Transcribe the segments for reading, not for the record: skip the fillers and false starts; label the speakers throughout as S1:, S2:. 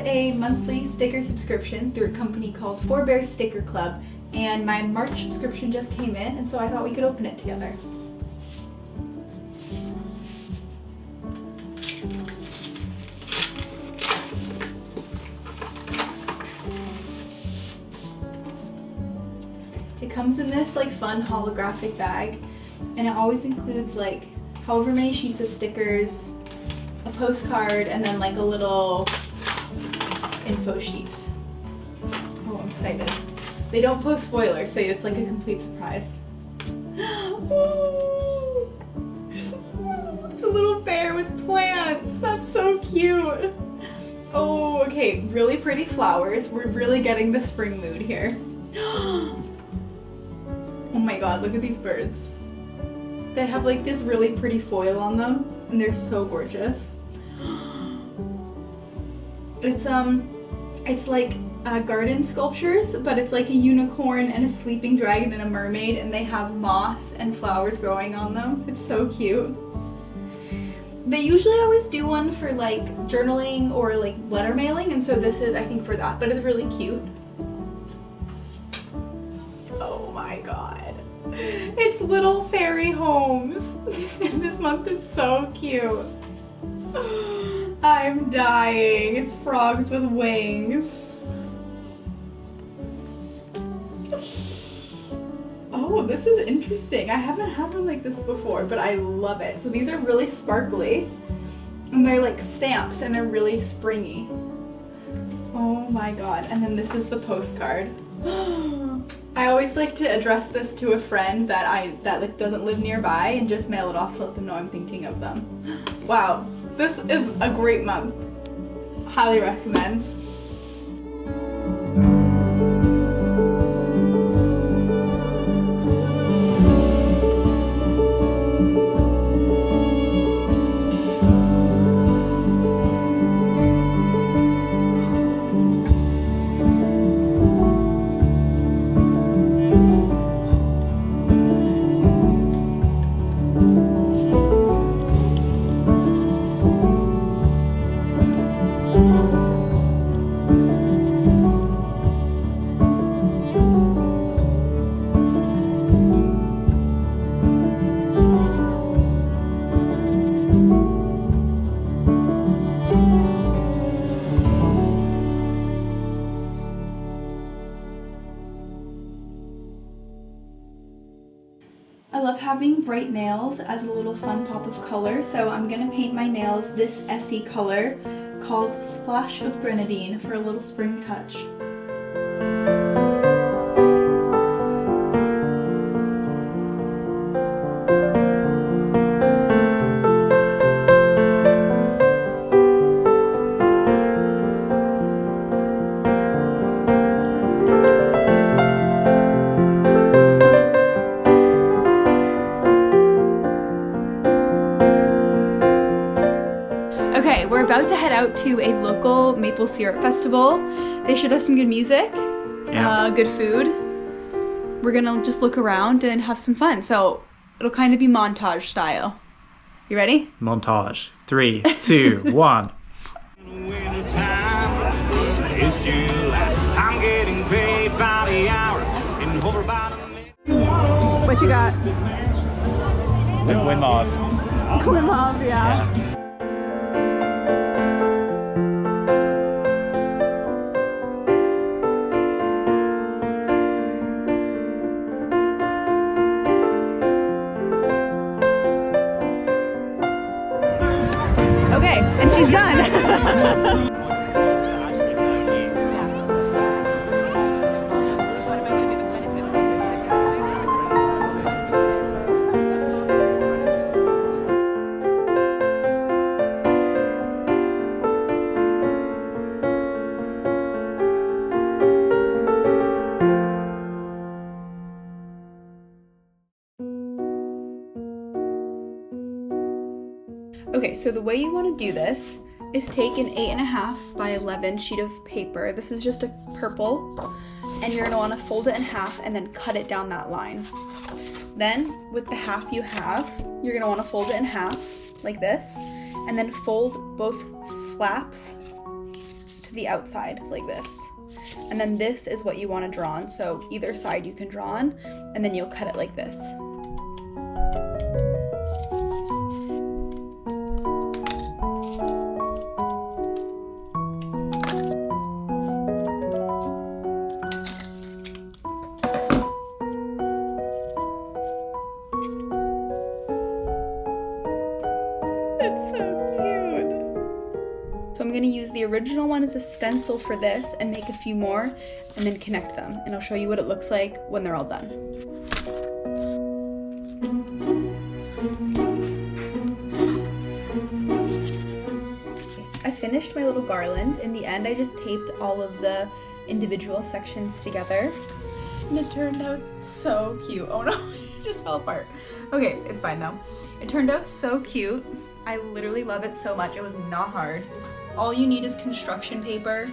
S1: a monthly sticker subscription through a company called Four Bears Sticker Club, and my March subscription just came in, and so I thought we could open it together. It comes in this like fun holographic bag, and it always includes like however many sheets of stickers, a postcard, and then like a little info sheet. Oh, I'm excited. They don't post spoilers, so it's like a complete surprise. Oh, it's a little bear with plants. That's so cute. Oh, okay, really pretty flowers. We're really getting the spring mood here. Oh my god, look at these birds. They have like this really pretty foil on them, and they're so gorgeous. It's like garden sculptures, but it's like a unicorn and a sleeping dragon and a mermaid, and they have moss and flowers growing on them. It's so cute. They usually always do one for like journaling or like letter mailing, and so this is I think for that, but it's really cute. Oh my god. It's little fairy homes. This month is so cute. I'm dying. It's frogs with wings. Oh, this is interesting. I haven't had one like this before, but I love it. So these are really sparkly, and they're like stamps, and they're really springy. Oh my god. And then this is the postcard. I always like to address this to a friend that like doesn't live nearby and just mail it off to let them know I'm thinking of them. Wow, this is a great month. Highly recommend. I love having bright nails as a little fun pop of color, so I'm gonna paint my nails this Essie color called Splash of Grenadine for a little spring touch. Okay, we're about to head out to a local maple syrup festival. They should have some good music, good food. We're gonna just look around and have some fun. So it'll kind of be montage style. You ready?
S2: Montage. 3, 2, 1.
S1: What you got?
S2: Win Mauve.
S1: Wim Hof, yeah. Okay, and she's done. Okay, so the way you want to do this is take an 8.5 by 11 sheet of paper. This is just a purple, and you're gonna want to fold it in half and then cut it down that line. Then with the half you have, you're gonna want to fold it in half like this, and then fold both flaps to the outside like this. And then this is what you want to draw on. So either side you can draw on, and then you'll cut it like this. It's so cute. So I'm gonna use the original one as a stencil for this and make a few more and then connect them. And I'll show you what it looks like when they're all done. I finished my little garland. In the end, I just taped all of the individual sections together. And it turned out so cute. Oh no, it just fell apart. Okay, it's fine though. It turned out so cute. I literally love it so much. It was not hard. All you need is construction paper,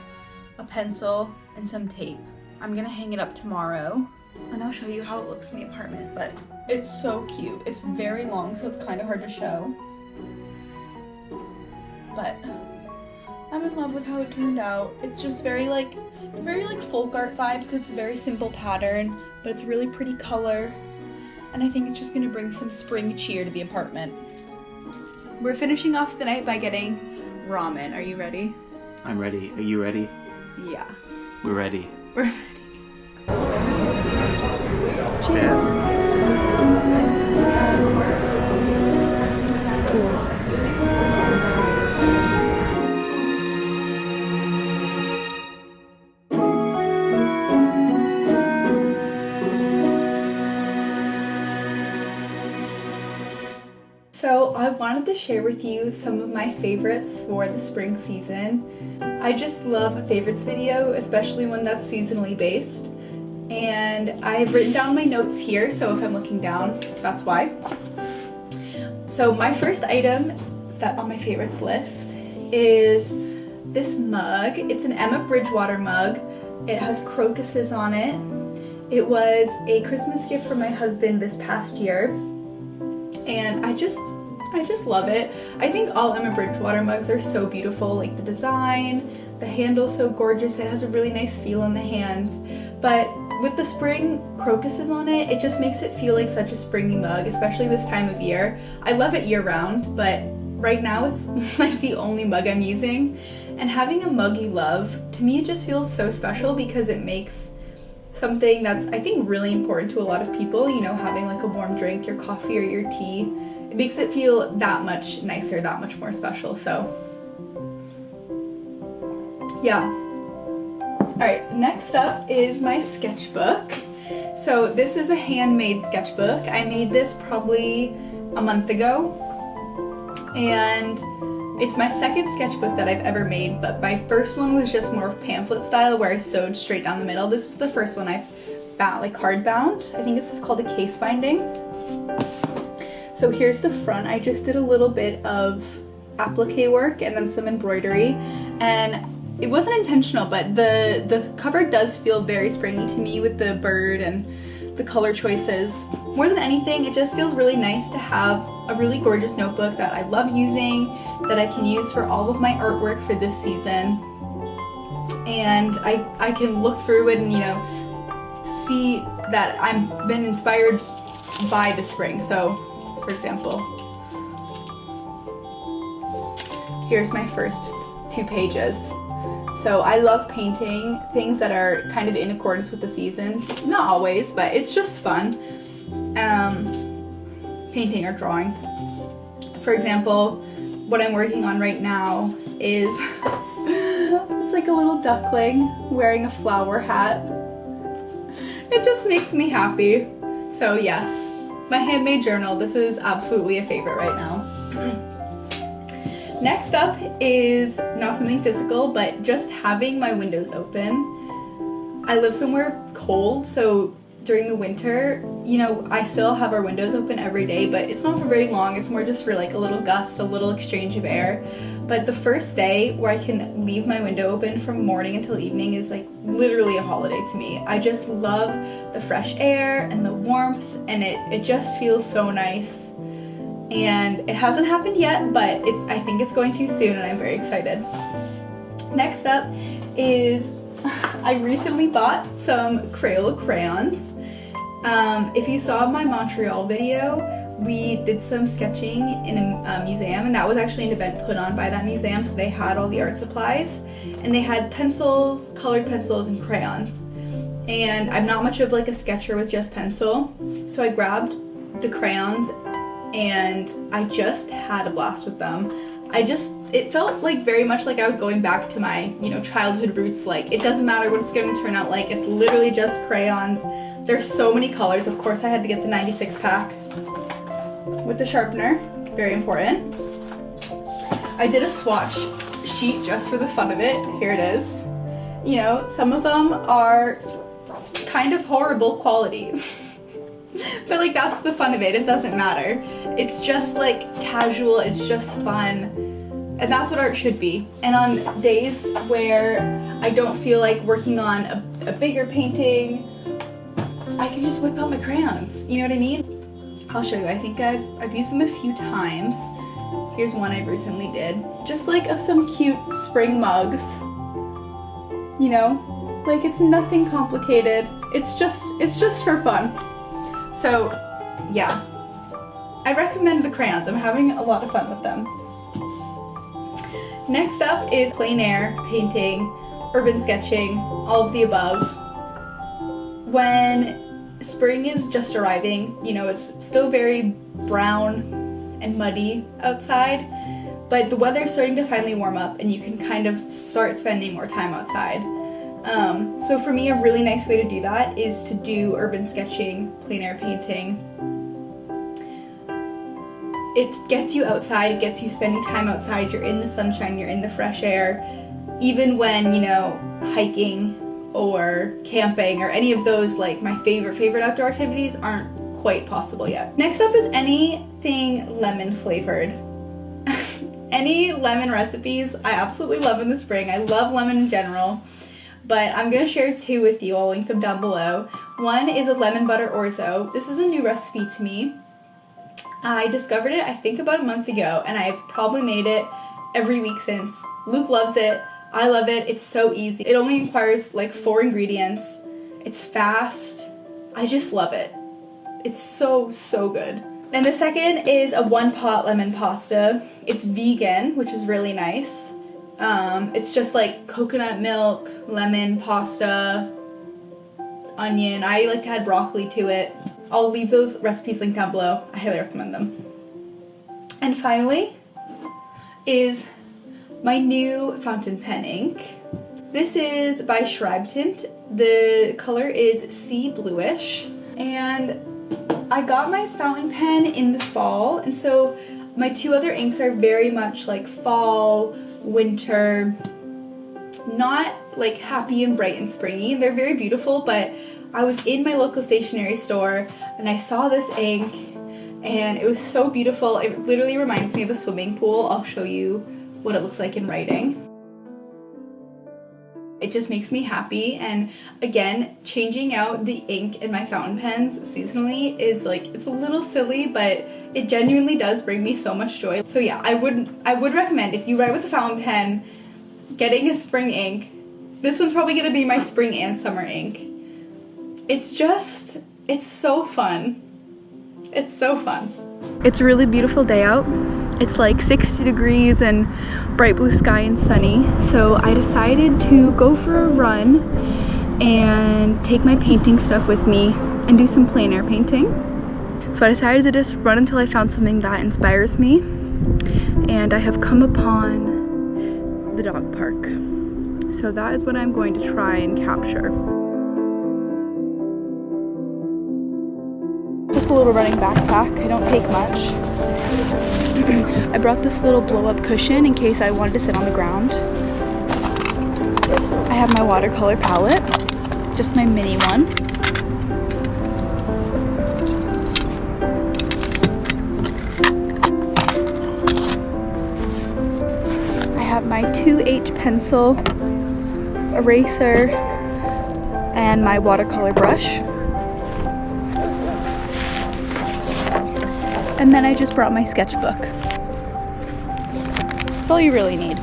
S1: a pencil, and some tape. I'm gonna hang it up tomorrow and I'll show you how it looks in the apartment, but it's so cute. It's very long, so it's kind of hard to show. But I'm in love with how it turned out. It's just very like folk art vibes because it's a very simple pattern, but it's really pretty color. And I think it's just gonna bring some spring cheer to the apartment. We're finishing off the night by getting ramen. Are you ready?
S2: I'm ready. Are you ready?
S1: Yeah.
S2: We're ready.
S1: We're ready. Cheers. So I wanted to share with you some of my favorites for the spring season. I just love a favorites video, especially one that's seasonally based. And I've written down my notes here, so if I'm looking down, that's why. So my first item that on my favorites list is this mug. It's an Emma Bridgewater mug. It has crocuses on it. It was a Christmas gift for my husband this past year. And I just love it. I think all Emma Bridgewater mugs are so beautiful, like the design, the handle's so gorgeous, it has a really nice feel in the hands. But with the spring crocuses on it, it just makes it feel like such a springy mug, especially this time of year. I love it year round, but right now it's like the only mug I'm using. And having a mug you love, to me it just feels so special because it makes something that's, I think, really important to a lot of people, you know, having like a warm drink, your coffee or your tea. It makes it feel that much nicer, that much more special, so yeah. Alright, next up is my sketchbook. So this is a handmade sketchbook. I made this probably a month ago, and it's my second sketchbook that I've ever made, but my first one was just more pamphlet style where I sewed straight down the middle. This is the first one I've like hard bound. I think this is called a case binding. So here's the front. I just did a little bit of applique work and then some embroidery, and it wasn't intentional, but the cover does feel very springy to me with the bird and the color choices. More than anything, it just feels really nice to have a really gorgeous notebook that I love using, that I can use for all of my artwork for this season. And I can look through it and, you know, see that I've been inspired by the spring. So, for example, here's my first 2 pages. So I love painting things that are kind of in accordance with the season. Not always, but it's just fun. Painting or drawing. For example, what I'm working on right now is it's like a little duckling wearing a flower hat. It just makes me happy. So yes, my handmade journal. This is absolutely a favorite right now. Next up is not something physical, but just having my windows open. I live somewhere cold, so during the winter, you know, I still have our windows open every day, but it's not for very long. It's more just for like a little gust, a little exchange of air. But the first day where I can leave my window open from morning until evening is like literally a holiday to me. I just love the fresh air and the warmth, and it just feels so nice. And it hasn't happened yet, but I think it's going to soon, and I'm very excited. Next up is I recently bought some Crayola crayons. If you saw my Montreal video, we did some sketching in a museum, and that was actually an event put on by that museum, so they had all the art supplies, and they had pencils, colored pencils, and crayons. And I'm not much of like a sketcher with just pencil, so I grabbed the crayons and I just had a blast with them. It felt like very much like I was going back to my, childhood roots. Like, it doesn't matter what it's going to turn out like, it's literally just crayons. There's so many colors. Of course I had to get the 96 pack with the sharpener, very important. I did a swatch sheet just for the fun of it. Here it is. Some of them are kind of horrible quality. But like, that's the fun of it. It doesn't matter. It's just like casual, it's just fun. And that's what art should be. And on days where I don't feel like working on a bigger painting, I can just whip out my crayons. You know what I mean? I'll show you. I think I've used them a few times. Here's one I recently did. Just like of some cute spring mugs. Like, it's nothing complicated. It's just for fun. So, yeah. I recommend the crayons. I'm having a lot of fun with them. Next up is plein air painting, urban sketching, all of the above. When spring is just arriving, it's still very brown and muddy outside, but the weather's starting to finally warm up and you can kind of start spending more time outside. So for me, a really nice way to do that is to do urban sketching, plein air painting. It gets you outside, it gets you spending time outside, you're in the sunshine, you're in the fresh air, even when, hiking or camping or any of those, like my favorite outdoor activities aren't quite possible yet. Next up is anything lemon flavored. Any lemon recipes I absolutely love in the spring. I love lemon in general, but I'm gonna share two with you. I'll link them down below. One is a lemon butter orzo. This is a new recipe to me. I discovered it, I think, about a month ago, and I've probably made it every week since. Luke loves it. I love it. It's so easy. It only requires like 4 ingredients. It's fast. I just love it. It's so good. And the second is a 1-pot lemon pasta. It's vegan, which is really nice. It's just like coconut milk, lemon, pasta, onion. I like to add broccoli to it. I'll leave those recipes linked down below. I highly recommend them. And finally is my new fountain pen ink. This is by Schreibtint. The color is sea bluish. And I got my fountain pen in the fall, and so my 2 other inks are very much like fall, winter, not like happy and bright and springy. They're very beautiful, but I was in my local stationery store and I saw this ink and it was so beautiful. It literally reminds me of a swimming pool. I'll show you what it looks like in writing. It just makes me happy, and again, changing out the ink in my fountain pens seasonally is like, it's a little silly, but it genuinely does bring me so much joy. So yeah, I would recommend, if you write with a fountain pen, getting a spring ink. This one's probably gonna be my spring and summer ink. It's so fun. It's so fun. It's a really beautiful day out. It's like 60 degrees and bright blue sky and sunny. So I decided to go for a run and take my painting stuff with me and do some plein air painting. So I decided to just run until I found something that inspires me. And I have come upon the dog park. So that is what I'm going to try and capture. Just a little running backpack. I don't take much. I brought this little blow-up cushion in case I wanted to sit on the ground. I have my watercolor palette, just my mini one. I have my 2H pencil, eraser, and my watercolor brush. And then I just brought my sketchbook. That's all you really need.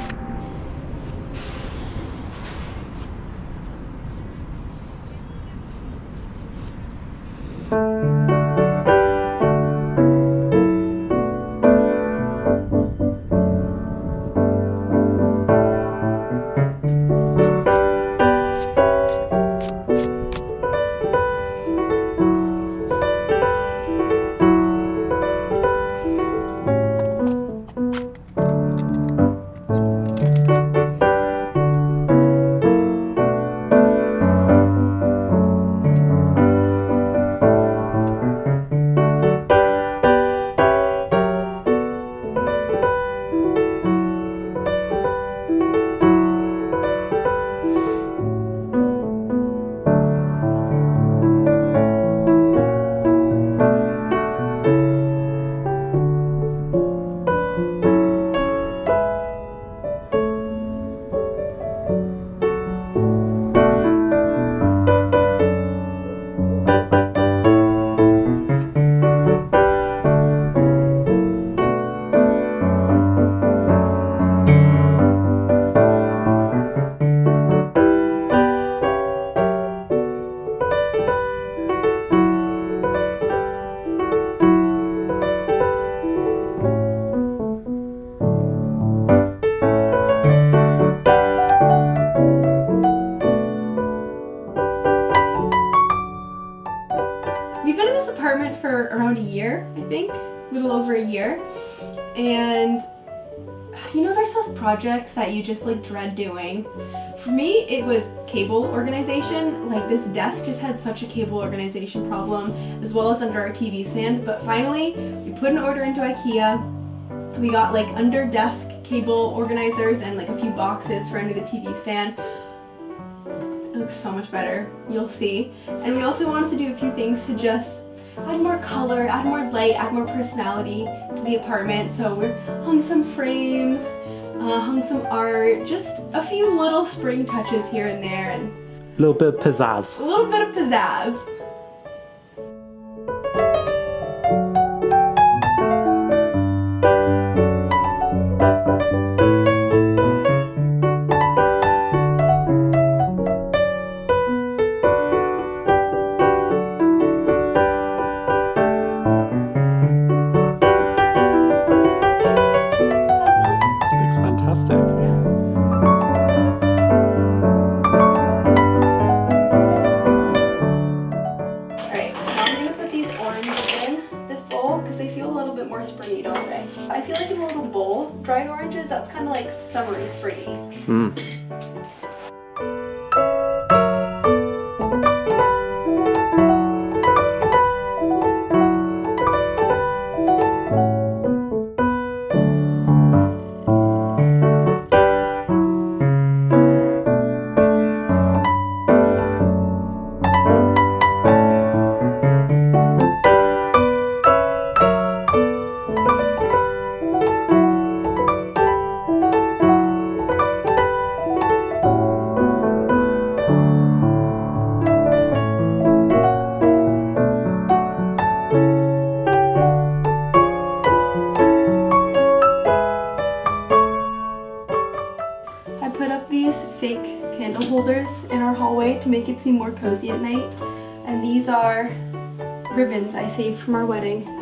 S1: apartment for around a year, I think, a little over a year. And you know, there's those projects that you just like dread doing. For me, it was cable organization. Like this desk just had such a cable organization problem, as well as under our TV stand. But finally, we put an order into IKEA. We got like under desk cable organizers and like a few boxes for under the TV stand. It looks so much better, you'll see. And we also wanted to do a few things to just add more color, add more light, add more personality to the apartment. So we hung some frames, hung some art, just a few little spring touches here and there, and
S2: A little bit of pizzazz.
S1: a little bit of pizzazz.
S2: Looks fantastic.
S1: Alright, now I'm gonna put these oranges in this bowl because they feel a little bit more springy, don't they? I feel like in a little bowl, dried oranges, that's kind of like summery springy. I put up these fake candle holders in our hallway to make it seem more cozy at night. And these are ribbons I saved from our wedding.